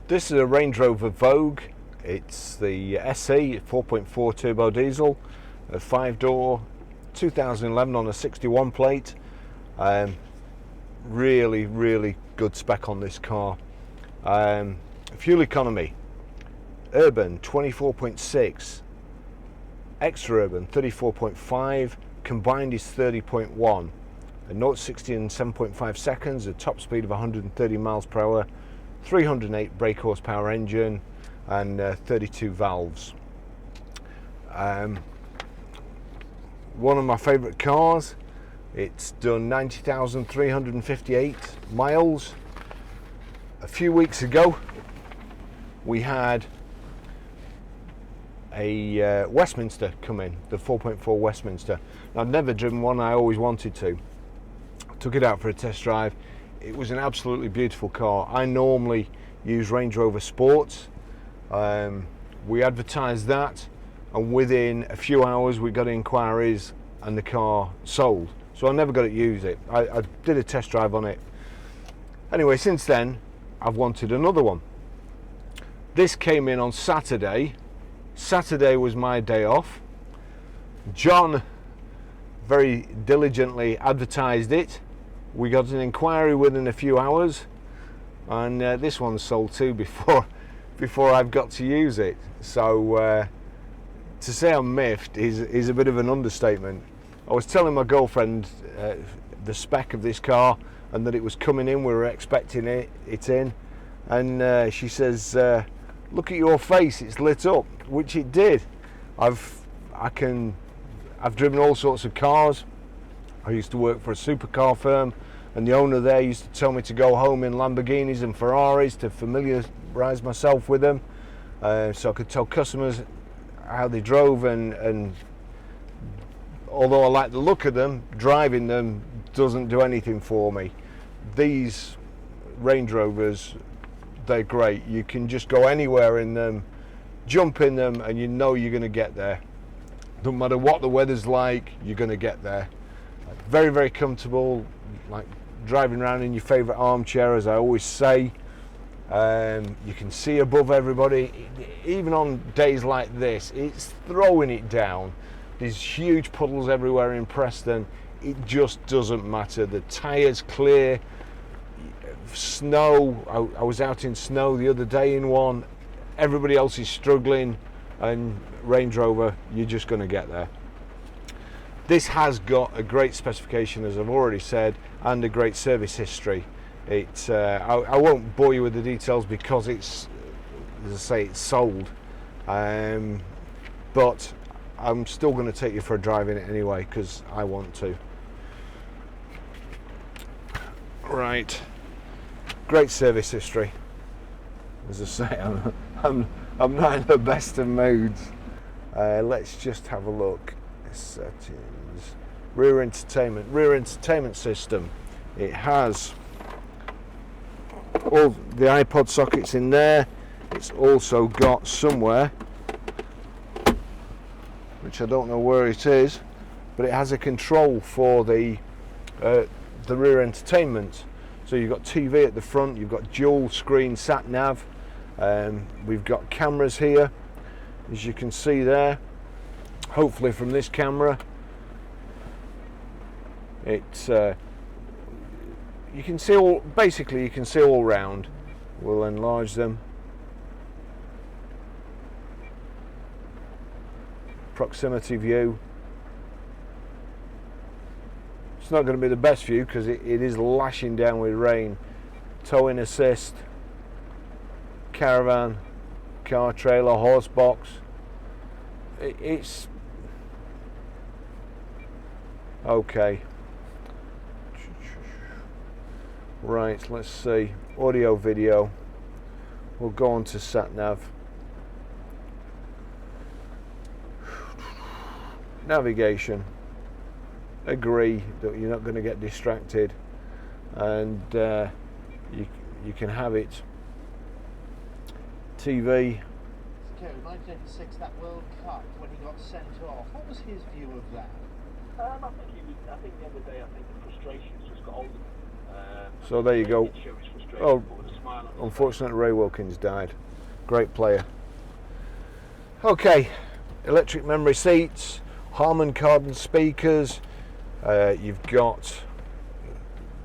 This is a Range Rover Vogue. It's the SE 4.4 turbo diesel, a 5-door, 2011 on a 61 plate. Really good spec on this car. Fuel economy, urban 24.6, extra urban 34.5, combined is 30.1. A 0-60 in 7.5 seconds, a top speed of 130 miles per hour, 308 brake horsepower engine, and 32 valves. One of my favourite cars. It's done 90,358 miles. A few weeks ago, we had a Westminster come in, the 4.4 Westminster. I'd never driven one, I always wanted to. Took it out for a test drive. It was an absolutely beautiful car. I normally use Range Rover Sports. We advertised that, and within a few hours we got inquiries and the car sold. So I never got to use it. I did a test drive on it. Anyway, since then I've wanted another one. This came in on Saturday. Saturday was my day off. John very diligently advertised it. We got an inquiry within a few hours, and this one's sold too before I've got to use it. So to say I'm miffed is a bit of an understatement. I was telling my girlfriend the spec of this car and that it was coming in. We were expecting it in, and she says, "Look at your face, it's lit up," which it did. I've driven all sorts of cars. I used to work for a supercar firm, and the owner there used to tell me to go home in Lamborghinis and Ferraris to familiarise myself with them, so I could tell customers how they drove, and although I like the look of them, driving them doesn't do anything for me. These Range Rovers, they're great. You can just go anywhere in them, jump in them, and you know you're going to get there. Don't matter what the weather's like, you're going to get there. Very comfortable, like driving around in your favourite armchair, as I always say. You can see above everybody. Even on days like this, it's throwing it down. There's huge puddles everywhere in Preston. It just doesn't matter. The tyres clear. Snow, I was out in snow the other day in one. Everybody else is struggling, and Range Rover, you're just going to get there. This has got a great specification, as I've already said, and a great service history. I won't bore you with the details because it's, as I say, it's sold. But I'm still going to take you for a drive in it anyway because I want to. Right, great service history. As I say, I'm not in the best of moods. Let's just have a look. Settings, rear entertainment system. It has all the iPod sockets in there. It's also got somewhere, which I don't know where it is, but it has a control for the rear entertainment. So you've got TV at the front, you've got dual screen sat nav, we've got cameras here, as you can see there. Hopefully from this camera, it's you can see all. Basically, you can see all round. We'll enlarge them. Proximity view. It's not going to be the best view because it is lashing down with rain. Towing assist, caravan, car trailer, horse box. It's okay. Right, let's see. Audio, video. We'll go on to sat nav. Navigation. Agree that you're not going to get distracted, and you can have it. TV. Okay, 1986, that World Cup when he got sent off. What was his view of that? I think the other day, the frustrations just got older. So there you go. It shows frustration, Oh, but with a smile on Unfortunately, Ray Wilkins died. Great player. Okay, electric memory seats, Harman Kardon speakers. You've got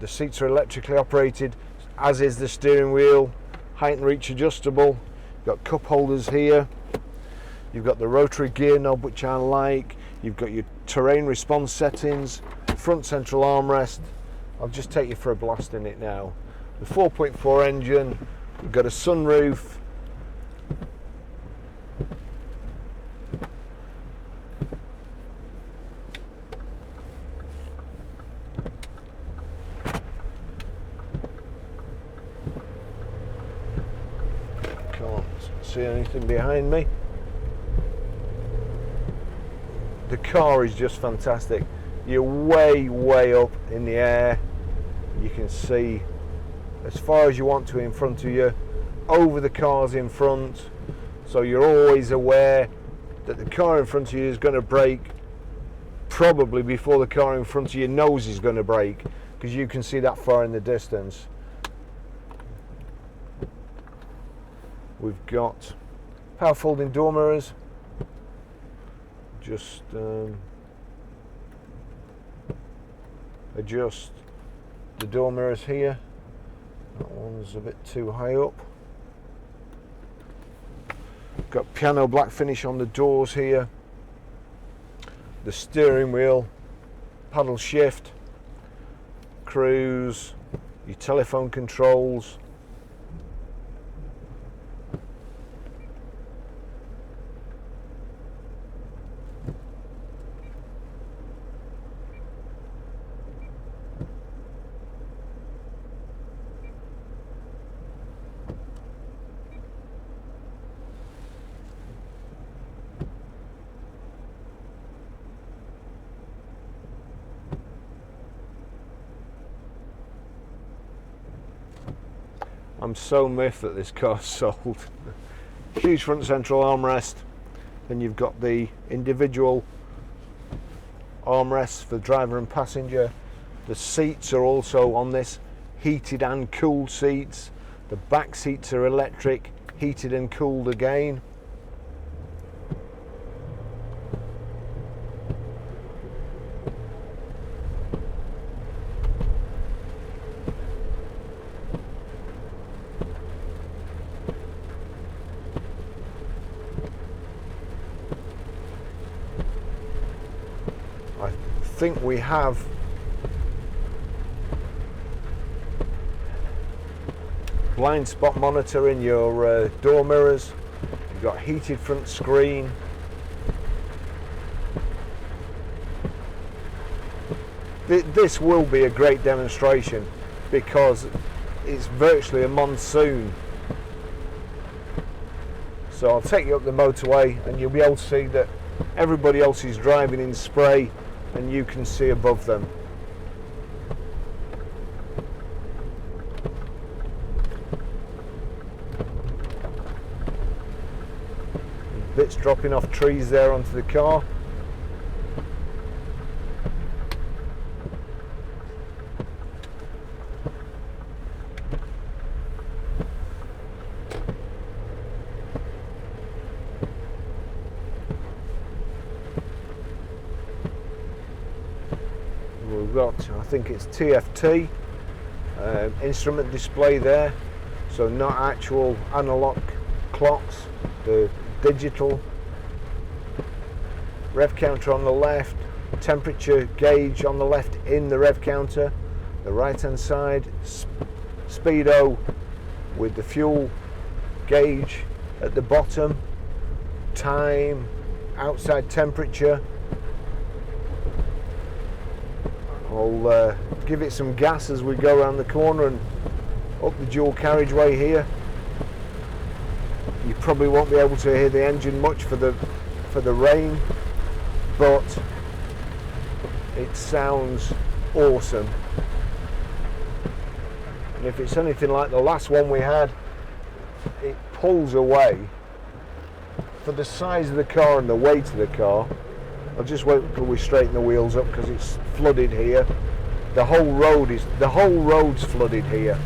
the seats are electrically operated, as is the steering wheel. Height and reach adjustable. You've got cup holders here. You've got the rotary gear knob, which I like. You've got your terrain response settings, front central armrest. I'll just take you for a blast in it now. The 4.4 engine. We've got a sunroof. Can't see anything behind me. The car is just fantastic. You're way up in the air. You can see as far as you want to in front of you, over the cars in front, so you're always aware that the car in front of you is going to brake probably before the car in front of your nose is going to brake, because you can see that far in the distance. We've got power folding door mirrors. Just adjust the door mirrors here. That one's a bit too high up. Got piano black finish on the doors here. The steering wheel, paddle shift, cruise, your telephone controls. I'm so miffed that this car's sold. Huge front central armrest. Then you've got the individual armrests for driver and passenger. The seats are also on this heated and cooled seats. The back seats are electric, heated and cooled again. I think we have blind spot monitor in your door mirrors. You've got heated front screen. This will be a great demonstration because it's virtually a monsoon. So I'll take you up the motorway and you'll be able to see that everybody else is driving in spray and you can see above them. Bits dropping off trees there onto the car. We've got, I think it's TFT instrument display there, so not actual analog clocks, the digital. Rev counter on the left, temperature gauge on the left in the rev counter. The right hand side, speedo with the fuel gauge at the bottom, time, outside temperature. I'll give it some gas as we go around the corner and up the dual carriageway here. You probably won't be able to hear the engine much for the rain, but it sounds awesome. And if it's anything like the last one we had, it pulls away. For the size of the car and the weight of the car, I'll just wait until we straighten the wheels up because it's flooded here. The whole road's flooded here.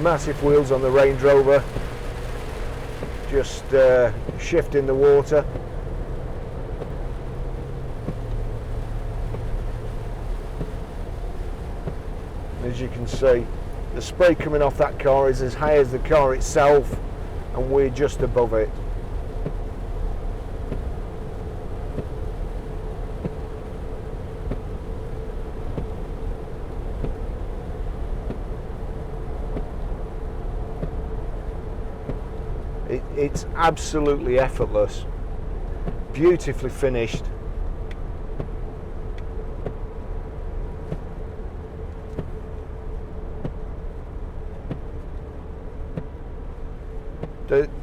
massive wheels on the Range Rover, just shifting the water. As you can see, the spray coming off that car is as high as the car itself, and we're just above it. It's absolutely effortless, beautifully finished.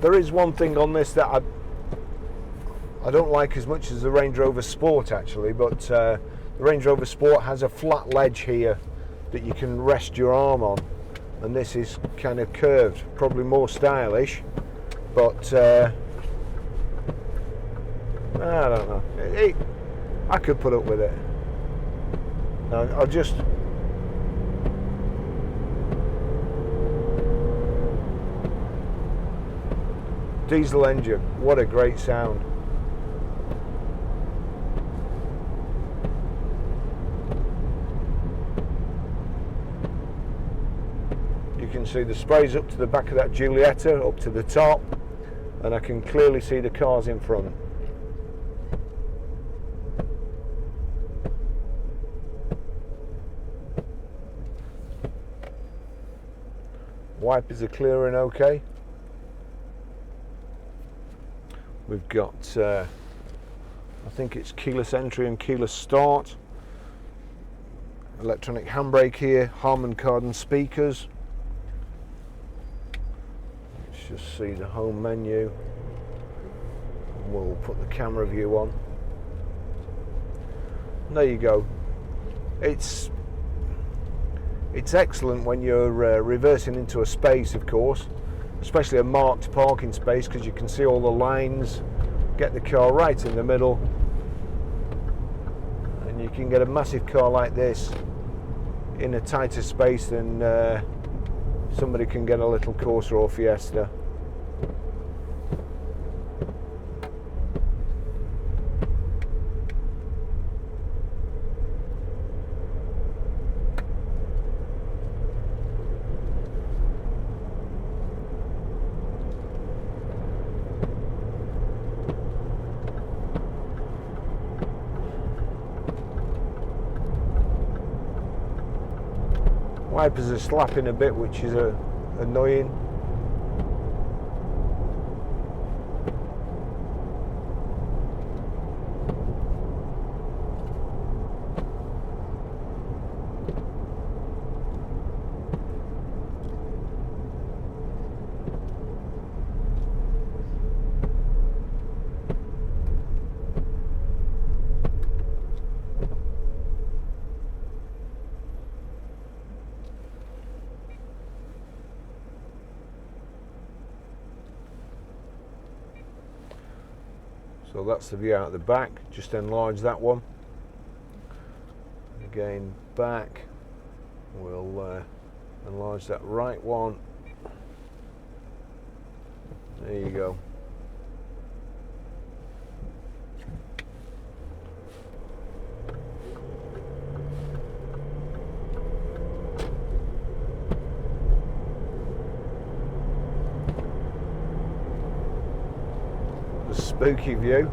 There is one thing on this that I don't like as much as the Range Rover Sport actually, but the Range Rover Sport has a flat ledge here that you can rest your arm on, and this is kind of curved, probably more stylish, but I don't know, I could put up with it. I'll just diesel engine, what a great sound. You can see the sprays up to the back of that Giulietta, up to the top, and I can clearly see the cars in front. Wipers are clear and okay. We've got, I think it's keyless entry and keyless start. Electronic handbrake here, Harman Kardon speakers. Let's just see the home menu. We'll put the camera view on. And there you go. It's excellent when you're reversing into a space, of course, especially a marked parking space, because you can see all the lines, get the car right in the middle, and you can get a massive car like this in a tighter space than somebody can get a little Corsa or Fiesta. Wipers are slapping a bit, which is annoying. So that's the view out the back. Just enlarge that one. Again, back. We'll enlarge that right one. There you go. Spooky view.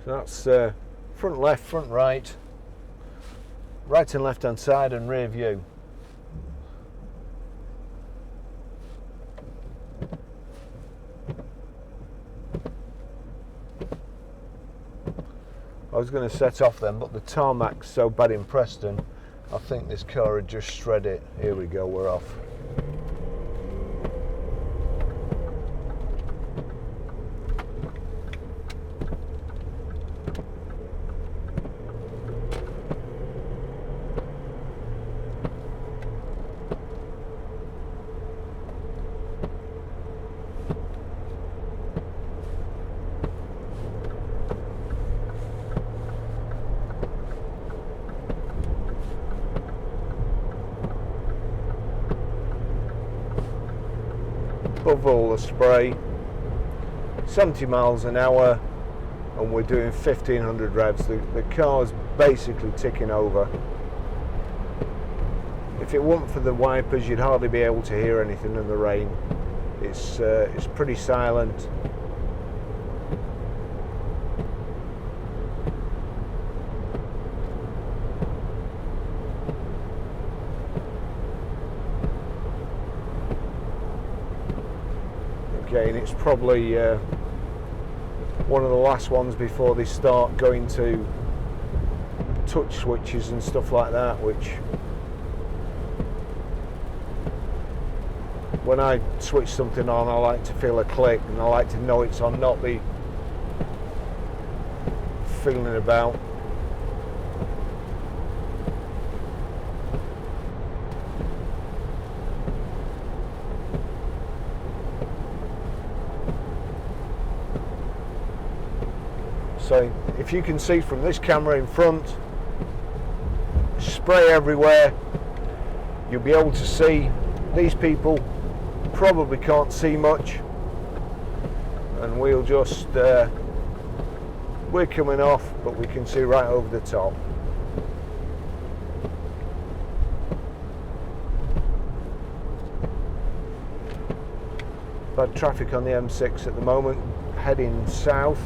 So that's front left, front right, right and left hand side, and rear view. I was going to set off then, but the tarmac's so bad in Preston, I think this car would just shred it. Here we go, we're off. above all the spray, 70 miles an hour, and we're doing 1500 revs. The car's basically ticking over. If it weren't for the wipers, you'd hardly be able to hear anything in the rain. It's pretty silent. Okay, and it's probably one of the last ones before they start going to touch switches and stuff like that, which when I switch something on, I like to feel a click and I like to know it's on, not be feeling about. So if you can see from this camera in front, spray everywhere, you'll be able to see. These people probably can't see much, and we'll just we're coming off, but we can see right over the top. Bad traffic on the M6 at the moment, heading south.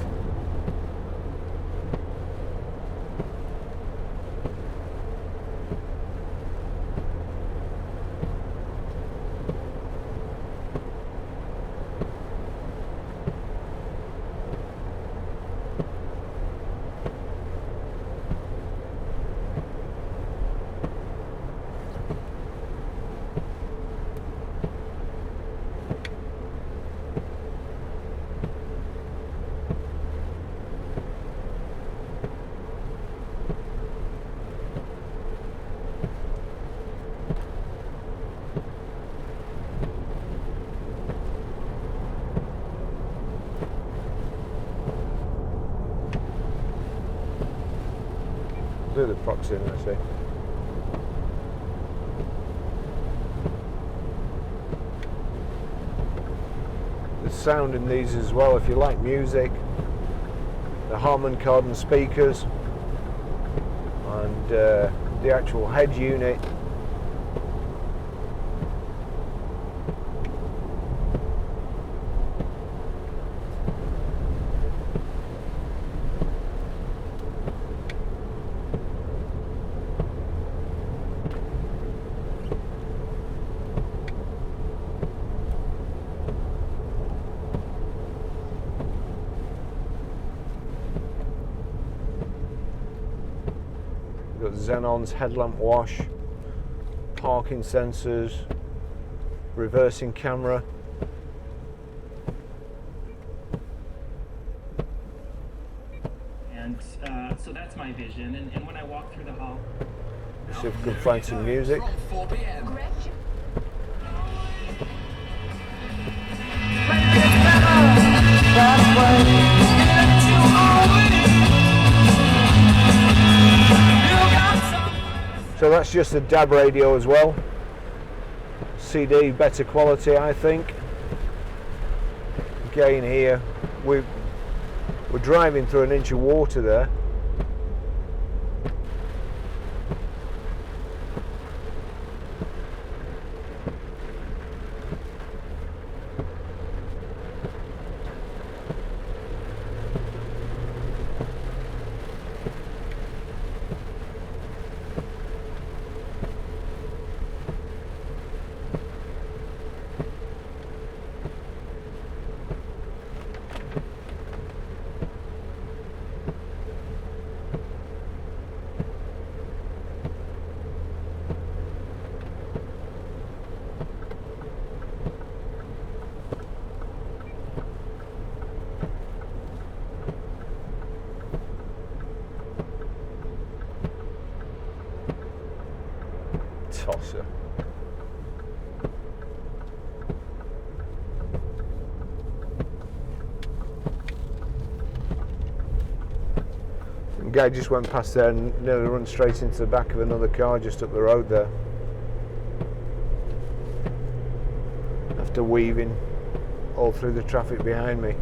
Do the proximity. There's sound in these as well if you like music. The Harman Kardon speakers and the actual head unit. Got Xenon's headlamp wash, parking sensors, reversing camera. And so that's my vision. And when I walk through the hall, See if we can find some music. From 4 p.m. So that's just a DAB radio as well. CD, better quality, I think. Again here, we're driving through an inch of water there. Tosser. Some guy just went past there and nearly run straight into the back of another car just up the road there. After weaving. all through the traffic behind me.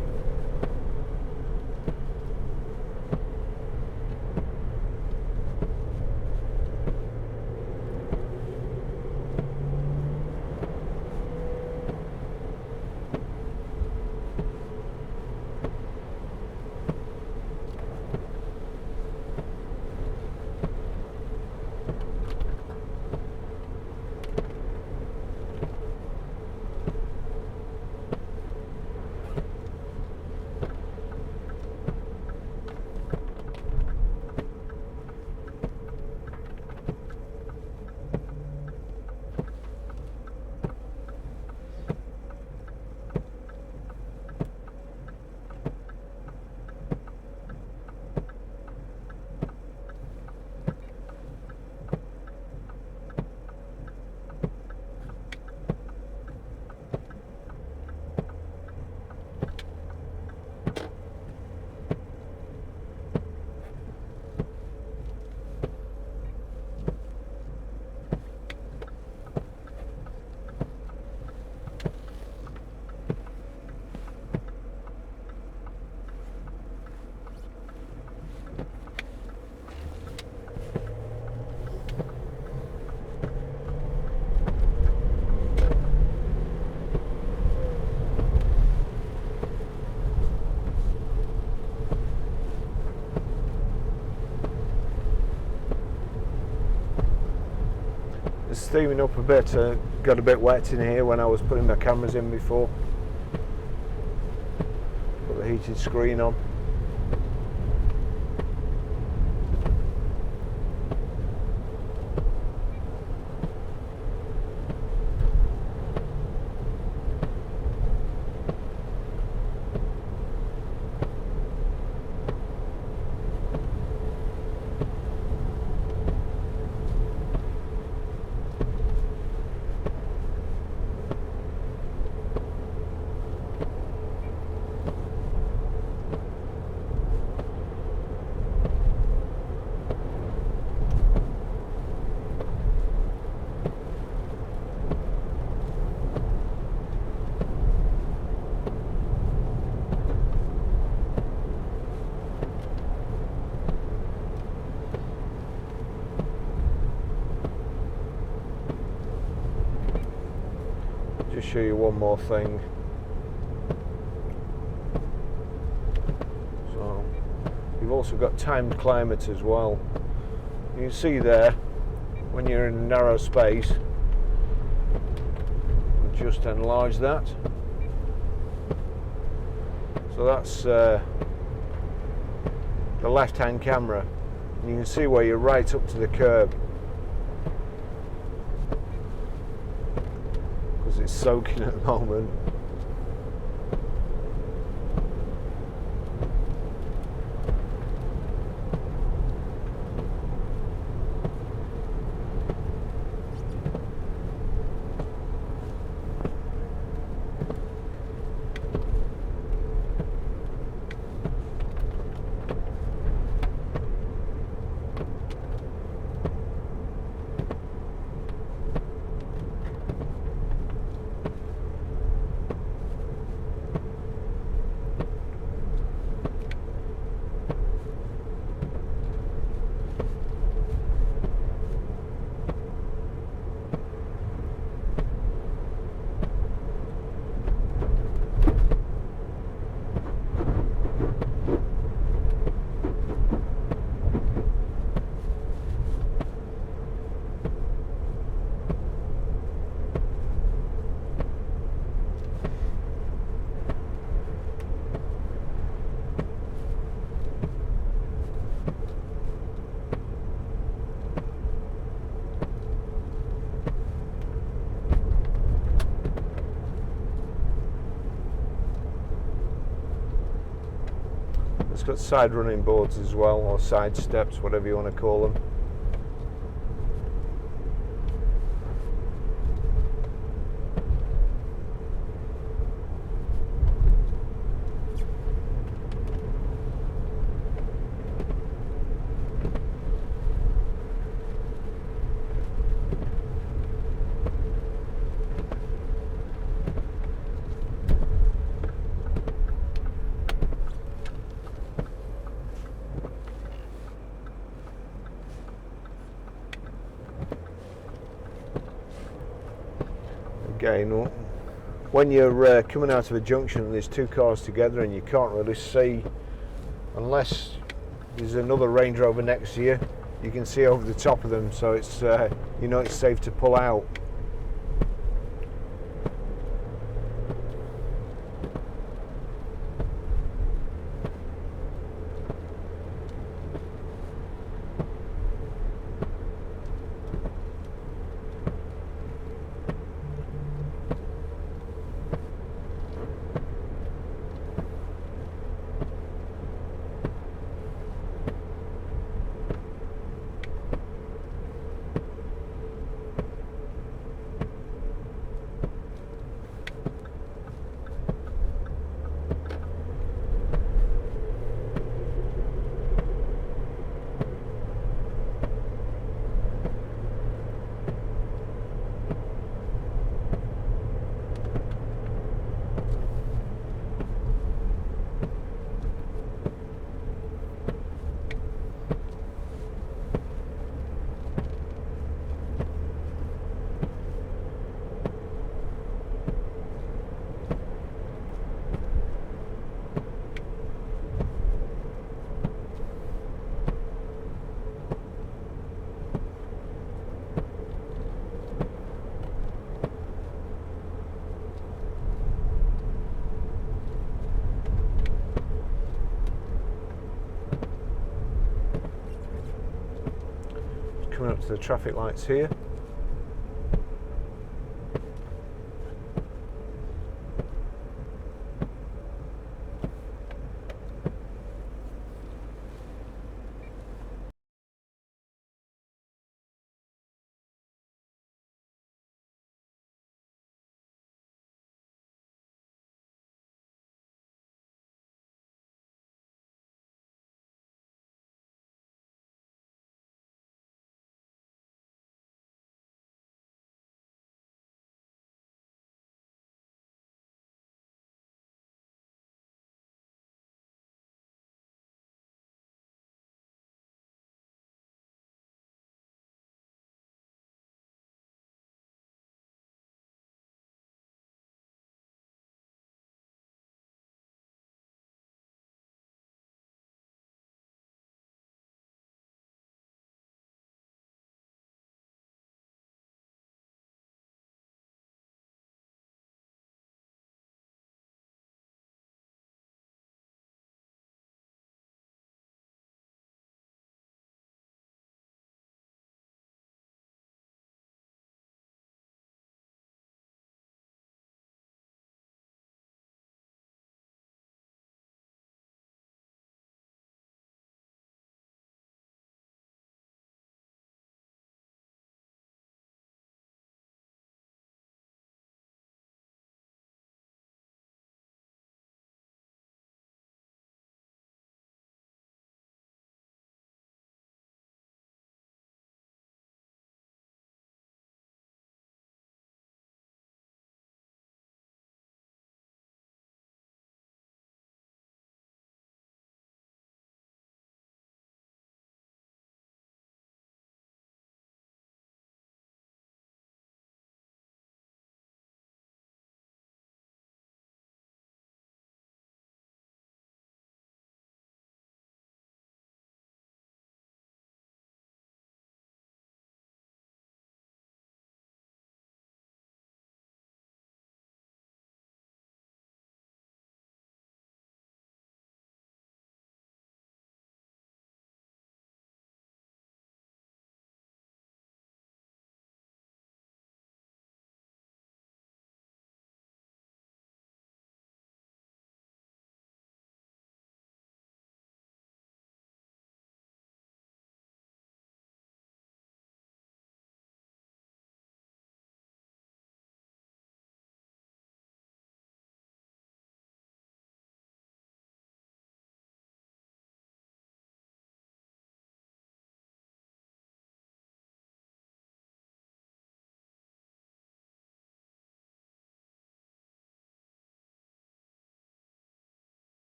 It's steaming up a bit. Got a bit wet in here when I was putting my cameras in before. Put the heated screen on. Just show you one more thing. So you've also got timed climate as well. You can see there when you're in a narrow space, just enlarge that. So that's the left-hand camera. And you can see where you're right up to the curb. Because it's soaking at the moment. It's got side running boards as well, or side steps, whatever you want to call them. Again, when you're coming out of a junction and there's two cars together and you can't really see, unless there's another Range Rover next to you, you can see over the top of them, so it's you know it's safe to pull out. Coming up to the traffic lights here.